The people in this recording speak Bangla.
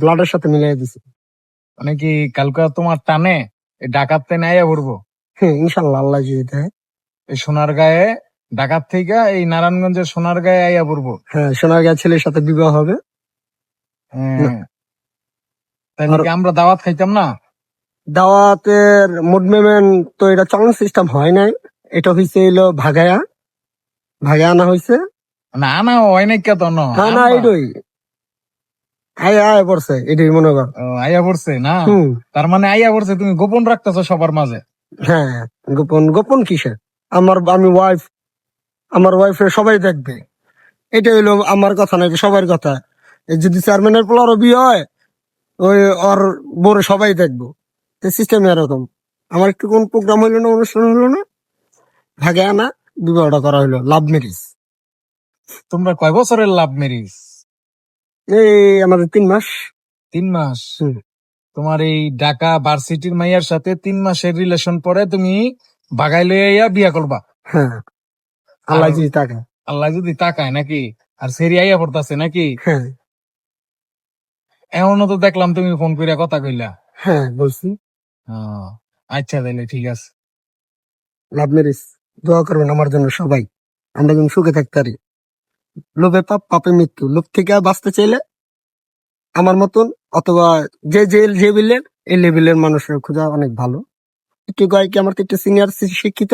ব্লাডের সাথে মিলাই দিছে। মানে কি কালকে তোমার টানে এই ডাকাত টেনে আইয়া পড়বো হ্যাঁ, ইনশাল্লাহ আল্লাহ যদি দেয়। এই সোনার গায়ে, ডাকাত থেকে এই নারায়ণগঞ্জের সোনার গায়ে আইয়া পড়বো। হ্যাঁ, সোনারগাঁ ছেলের সাথে বিবাহ হবে। হ্যাঁ, তাই আর নাকি আমরা দাওয়াত খাইতাম না? দাওয়াতের মুড মেমেন্ট তো এটা চাউন্ড সিস্টেম হয় নাই, এটা হইছে হইলো ভাগায়া আনা হয়েছে। না না হয় নাই কে তো না হ্যাঁ না, এটাই আয় আয় পড়ছে, এটাই মনে কর। আইয়া পড়ছে না, হুম। তার মানে আইয়া পড়ছে, তুমি গোপন রাখতেছো সবার মাঝে। হ্যাঁ, গোপন গোপন কিসের? আমার ওয়াইফের সবাই দেখবে, এটা হইলো আমার কথা না, এটা সবার কথা। এই যদি চেয়ারম্যানের পোলারও বিয়ে হয়, ওই ওর বউরে সবাই দেখবো। সিস্টেম এরকম। আমার একটু কোন প্রোগ্রাম হইলো না, অনুষ্ঠান হইলো না, ভাগে আনা বিবাহটা করা হইলো, লাভ ম্যারেজ। তোমরা কয় বছরের লাভ ম্যারেজ? এই আমাদের 3 মাস। 3 মাস? হুম। তোমার এই ঢাকা ভার্সিটির মাইয়ার সাথে 3 মাসের রিলেশন পরে তুমি বাগাই লইয়া বিয়া করবা? হ্যাঁ, আল্লাহ যদি তাকে। আল্লাহ যদি তাকায় নাকি? আর সেরি আইয়া পড়তাছে নাকি? হ্যাঁ এমনও তো দেখলাম তুমি ফোন কইরা কথা কইলা। হ্যাঁ, বলছি আচ্ছা তাইলে ঠিক আছে। Love marriage. দোয়া করবেন আমার জন্য সবাই, আমরা যেন সুখে থাকতে পারি। লোভে পাপ, পাপে মৃত্যু। লোভ থেকে বাঁচতে চাইলে আমার মতন, অথবা যে লেভেলের, এই লেভেলের মানুষের খোঁজা অনেক ভালো। একটু কয়েক আমার তো একটু সিনিয়র শিক্ষিত,